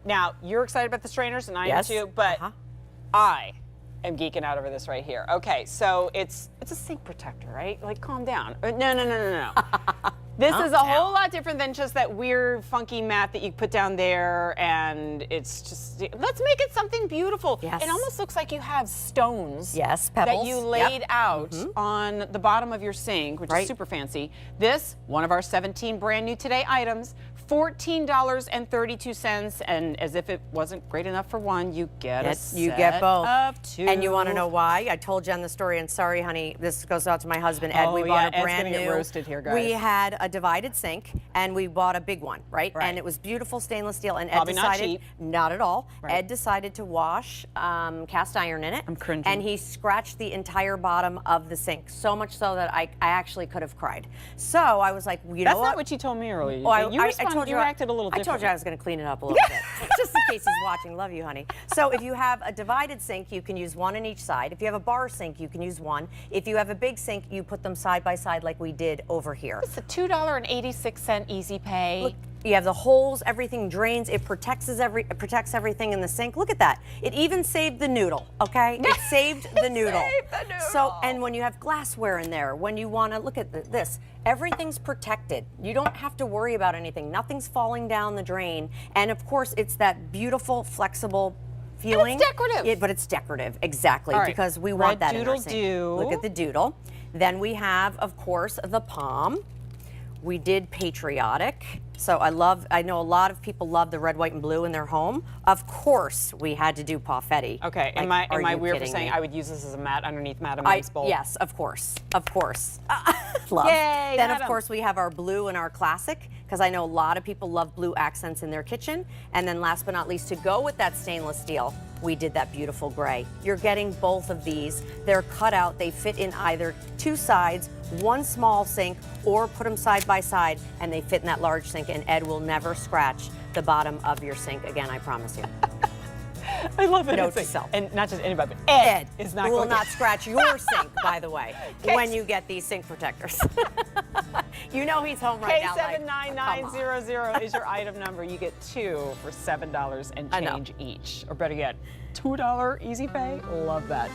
Now, you're excited about the strainers, and I am too, but I am geeking out over this right here. Okay, so it's a sink protector, right? Like, calm down. No. This is a whole lot different than just that weird, funky mat that you put down there, and it's just, let's make it something beautiful. Yes. It almost looks like you have stones pebbles that you laid out on the bottom of your sink, which is super fancy. This, one of our 17 brand new today items, $14.32, and as if it wasn't great enough for one, you get a set of two. And you want to know why? I told Jen the story, and sorry, honey, this goes out to my husband, Ed. We bought a brand new. Get roasted here, guys. We had a divided sink, and we bought a big one, right? And it was beautiful stainless steel, and Ed decided, not at all, Ed decided to wash cast iron in it. I'm cringing. And he scratched the entire bottom of the sink, so much so that I actually could have cried. So I was like, you know what? That's not what you told me earlier. You acted a little different. I told you I was going to clean it up a little bit, just in case he's watching. Love you, honey. So if you have a divided sink, you can use one on each side. If you have a bar sink, you can use one. If you have a big sink, you put them side by side like we did over here. It's a $2.86 easy pay. Look, you have the holes, everything drains, it protects everything in the sink. Look at that. It even saved the noodle, okay? It saved the noodle. Saved the noodle. So, and when you have glassware in there, when you want to look at this, everything's protected. You don't have to worry about anything. Nothing's falling down the drain. And of course, it's that beautiful, flexible feeling. And it's decorative. But it's decorative, exactly, right. because we want that in our sink. Doodle-doo. Look at the doodle. Then we have, of course, the palm. We did patriotic. So I know a lot of people love the red, white, and blue in their home. Of course, we had to do Paffetti. Okay, am I weird for saying I would use this as a mat underneath Madam M's bowl? Yes, of course, love. Yay, then Madam. of course we have our blue and our classic, because I know a lot of people love blue accents in their kitchen. And then last but not least, to go with that stainless steel, we did that beautiful gray. You're getting both of these. They're cut out. They fit in either two sides, one small sink, or put them side by side, and they fit in that large sink, and Ed will never scratch the bottom of your sink again, I promise you. I love it. Note to self. And not just anybody, but Ed is not will not scratch your sink, by the way, when you get these sink protectors. You know he's home right now. K79900 is your item number. You get two for $7 and change each. Or better yet, $2 easy pay. Love that.